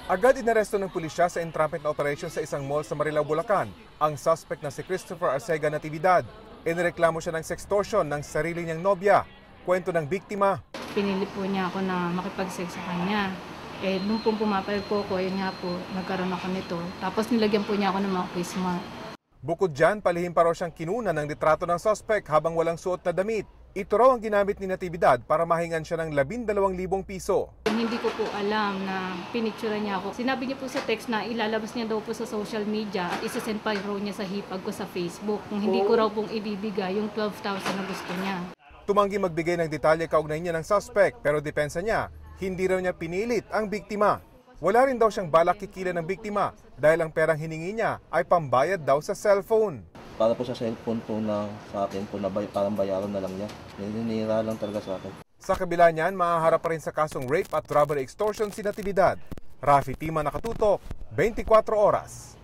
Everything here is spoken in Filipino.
Agad inaresto ng pulisya sa entrapment na operation sa isang mall sa Marilao, Bulacan ang suspect na si Christopher Arcega Natividad. Inireklamo siya ng sextortion ng sarili niyang nobya. Kwento ng biktima. Pinili po niya ako na makipag-sex sa kanya. Nung pumapayag po ako, yun nga po, nagkaroon ako nito. Tapos nilagyan po niya ako ng mga face mask. Bukod dyan, palihim pa raw siyang kinuna ng litrato ng suspect habang walang suot na damit. Ito raw ang ginamit ni Natividad para mahingan siya ng 12,000 piso. Hindi ko po alam na pinicturean niya ako. Sinabi niya po sa text na ilalabas niya daw po sa social media at isasend pa raw niya sa hipag ko sa Facebook. Kung hindi ko raw pong ibibigay yung 12,000 na gusto niya. Tumanggi magbigay ng detalye kaugnay niya ng suspect pero depensa niya, hindi raw niya pinilit ang biktima. Wala rin daw siyang balak kikilan ng biktima dahil ang perang hiningi niya ay pambayad daw sa cellphone. Para po sa cellphone po na sa akin po na parang bayaran na lang niya. Ninira lang talaga sa akin. Sa kabila niyan, mahaharap pa rin sa kasong rape at robbery extortion si Natividad. Rafi Tima, Nakatutok, 24 Oras.